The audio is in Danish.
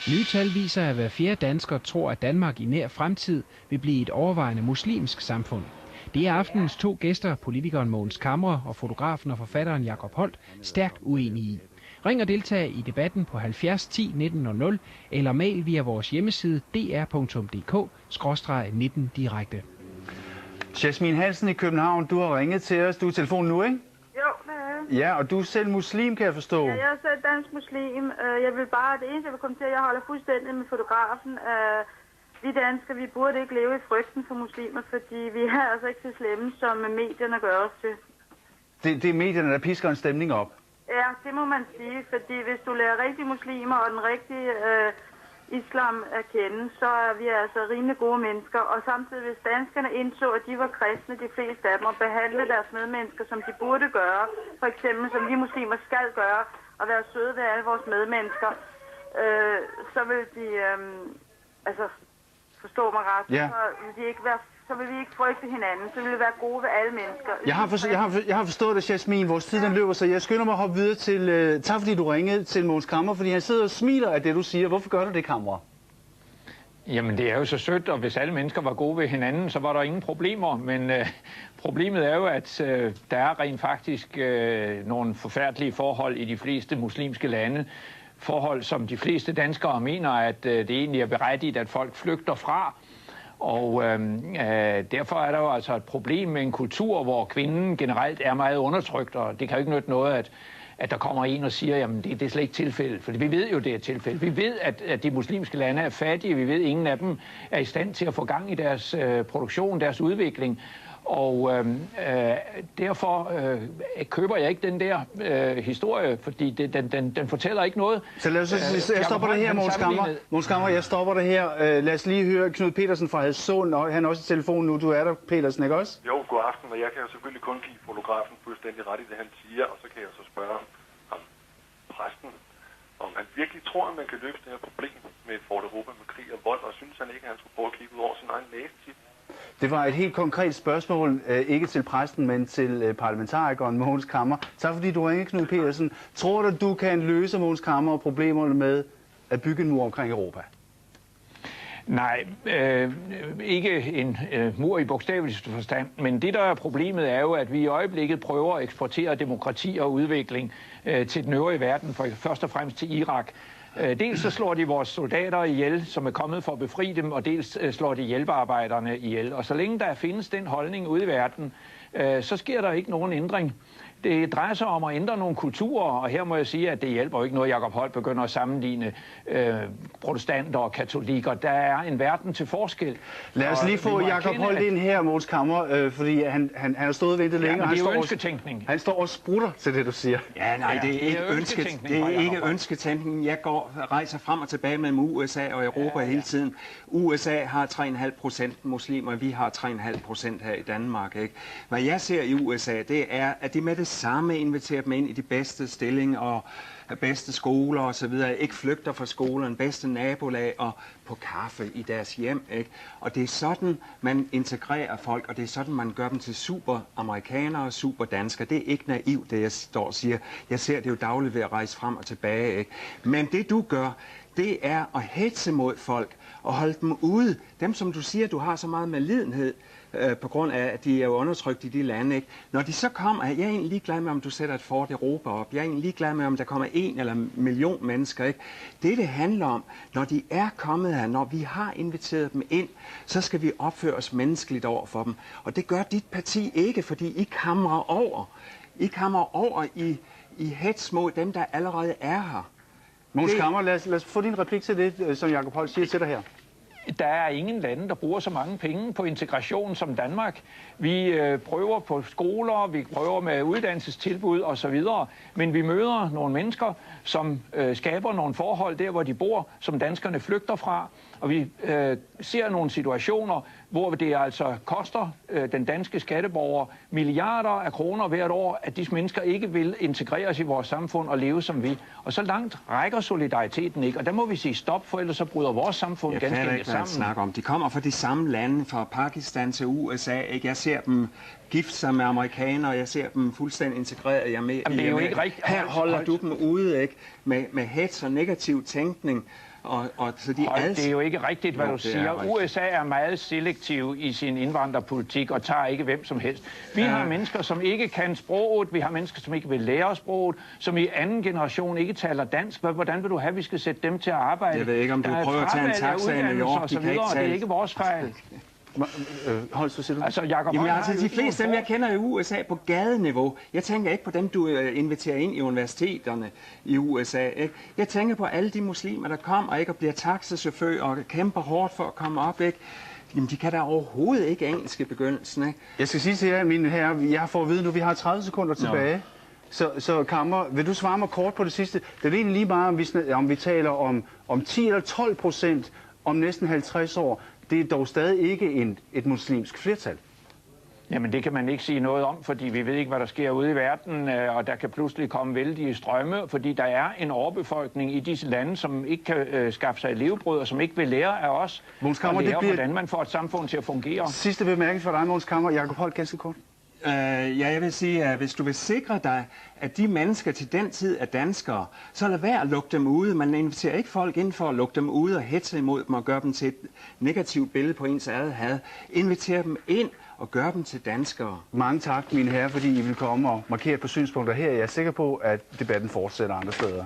Nye tal viser, at hver fjerde dansker tror, at Danmark i nær fremtid vil blive et overvejende muslimsk samfund. Det er aftenens to gæster, politikeren Mogens Camre og fotografen og forfatteren Jacob Holdt, stærkt uenige i. Ring og deltag i debatten på 70 10 1900 eller mail via vores hjemmeside dr.dk/19 direkte. Jasmin Hansen i København, du har ringet til os. Du er i telefonen nu, ikke? Jo, det er jeg. Ja, og du er selv muslim, kan jeg forstå. Ja, jeg er selv dansk muslim. Jeg vil bare, det eneste jeg vil kommentere, jeg holder fuldstændig med fotografen. Vi danskere, vi burde ikke leve i frygten for muslimer, fordi vi er altså ikke så slemme, som medierne gør os til. Det er medierne, der pisker en stemning op. Ja, det må man sige, fordi hvis du lærer rigtige muslimer og den rigtige islam at kende, så er vi altså rimelig gode mennesker. Og samtidig, hvis danskerne indså, at de var kristne, de fleste af dem, og behandle deres medmennesker, som de burde gøre, for eksempel som vi muslimer skal gøre, og være søde ved alle vores medmennesker, så vil de, forstå mig ret, ja. så vil vi ikke frygte hinanden, så vil vi være gode ved alle mennesker. Jeg har forstået det, Jasmin. Vores tid den løber, så jeg skynder mig at hoppe videre til... tak fordi du ringede til Mogens Camre, fordi han sidder og smiler af det, du siger. Hvorfor gør du det, Camre? Jamen, det er jo så sødt, og hvis alle mennesker var gode ved hinanden, så var der ingen problemer. Men problemet er jo, at der er rent faktisk nogle forfærdelige forhold i de fleste muslimske lande. Forhold, som de fleste danskere mener, at det egentlig er berettiget, at folk flygter fra. Og derfor er der jo altså et problem med en kultur, hvor kvinden generelt er meget undertrykt, og det kan jo ikke nytte noget, at der kommer en og siger, jamen det er slet ikke tilfældet, for vi ved jo, det er tilfældet. Vi ved, at de muslimske lande er fattige, vi ved, at ingen af dem er i stand til at få gang i deres produktion, deres udvikling. Og derfor køber jeg ikke den der historie, fordi den fortæller ikke noget. Så lad os, jeg stopper det her, Mogens Camre, jeg stopper det her. Lad os lige høre Knud Petersen fra Hadsund, og han er også i telefonen nu. Du er der, Petersen, ikke også? Jo, god aften, og jeg kan jo selvfølgelig kun give fotografen fuldstændig ret i det, han siger, og så kan jeg så spørge ham, præsten, om han virkelig tror, at man kan løse det her problem med Fort Europa med krig og vold, og synes han ikke, at han skulle prøve at kigge ud over sin egen næsetip? Det var et helt konkret spørgsmål, ikke til præsten, men til parlamentarikeren Mogens Camre. Tak fordi du ringede, Knud Petersen. Tror du kan løse, Mogens Camre, problemerne med at bygge en mur omkring Europa? Nej, ikke en mur i bogstaveligste forstand, men det der er problemet er jo, at vi i øjeblikket prøver at eksportere demokrati og udvikling til den øvrige verden, først og fremmest til Irak. Dels så slår de vores soldater ihjel, som er kommet for at befri dem, og dels slår de hjælpearbejderne ihjel. Og så længe der findes den holdning ude i verden, så sker der ikke nogen ændring. Det drejer sig om at ændre nogle kulturer, og her må jeg sige, at det hjælper jo ikke noget, Jacob Holdt begynder at sammenligne protestanter og katolikker. Der er en verden til forskel. Lad os lige få Jacob Holdt ind her, Mogens Camre, fordi han har stået og ventet længe. Ja, men det er jo ønsketænkning. Han står og sprutter til det, du siger. Ja, nej, det er ikke ønsketænkning. Jeg rejser frem og tilbage mellem USA og Europa hele tiden. USA har 3,5% muslimer, vi har 3,5% her i Danmark. Ikke? Hvad jeg ser i USA, det er, at de med det samme inviterer dem ind i de bedste stillinger og bedste skoler og så videre, ikke flygter fra skolerne, bedste nabolag og på kaffe i deres hjem, ikke? Og det er sådan, man integrerer folk, og det er sådan, man gør dem til super amerikanere og super danskere. Det er ikke naivt, det jeg står og siger. Jeg ser det jo dagligt ved at rejse frem og tilbage, ikke? Men det du gør, det er at hetze mod folk og holde dem ude. Dem, som du siger, du har så meget medlidenhed, på grund af, at de er jo undertrykt i de lande, ikke? Når de så kommer, jeg er egentlig ligeglad med, om du sætter et Fort Europa op. Jeg er egentlig ligeglad med, om der kommer 1 eller million mennesker, ikke? Det handler om, når de er kommet her, når vi har inviteret dem ind, så skal vi opføre os menneskeligt over for dem. Og det gør dit parti ikke, fordi I kamrer over. I kamrer over i hets mod dem, der allerede er her. Mogens Camre, lad os få din replik til det, som Jacob Holdt siger til dig her. Der er ingen lande, der bruger så mange penge på integration som Danmark. Vi prøver på skoler, vi prøver med uddannelsestilbud osv., men vi møder nogle mennesker, som skaber nogle forhold der, hvor de bor, som danskerne flygter fra. Og vi ser nogle situationer, hvor det altså koster den danske skatteborger milliarder af kroner hvert år, at disse mennesker ikke vil integreres i vores samfund og leve som vi. Og så langt rækker solidariteten ikke, og der må vi sige stop, for ellers så bryder vores samfund ganske enkelt sammen. Snakker om. De kommer fra de samme lande, fra Pakistan til USA. Ikke? Jeg ser dem gift sig med amerikanere, jeg ser dem fuldstændig integreret. Jamen, det er jo ikke rigtigt. Her holder du dem ude, ikke? Med hets og negativ tænkning. så det er jo ikke rigtigt, hvad du siger. Rigtigt. USA er meget selektiv i sin indvandrerpolitik og tager ikke hvem som helst. Vi har mennesker, som ikke kan sproget, vi har mennesker, som ikke vil lære sproget, som i anden generation ikke taler dansk. Hvordan vil du have, at vi skal sætte dem til at arbejde? Jeg ved ikke, om du prøver at tage en taxa i New York, de kan ikke tale. Det er ikke vores fejl. Holst, hvad siger du? Altså, Jacob, de fleste af dem, jeg kender i USA på gadeniveau. Jeg tænker ikke på dem, du inviterer ind i universiteterne i USA. Ikke? Jeg tænker på alle de muslimer, der kommer ikke, og bliver taxachauffør og kæmper hårdt for at komme op. Ikke? Jamen, de kan da overhovedet ikke engelsk i begyndelsen. Ikke? Jeg skal sige til jer, mine herrer, jeg får at vide nu, vi har 30 sekunder tilbage. Så Kammer, vil du svare mig kort på det sidste? Det er egentlig lige meget, om vi taler om 10 eller 12% om næsten 50 år. Det er dog stadig ikke et muslimsk flertal. Jamen det kan man ikke sige noget om, fordi vi ved ikke, hvad der sker ude i verden, og der kan pludselig komme vældige strømme, fordi der er en overbefolkning i disse lande, som ikke kan skaffe sig et levebrød, og som ikke vil lære af os, Mogens Camre, og lære, hvordan man får et samfund til at fungere. Sidste bemærkning for dig, Mogens Camre. Jacob Holdt, ganske kort. Jeg vil sige, at hvis du vil sikre dig, at de mennesker til den tid er danskere, så lad være at lukke dem ude. Man inviterer ikke folk ind for at lukke dem ude og hetze imod dem og gøre dem til et negativt billede på ens eget had. Inviter dem ind og gør dem til danskere. Mange tak, mine herrer, fordi I vil komme og markere på synspunkter her. Jeg er sikker på, at debatten fortsætter andre steder.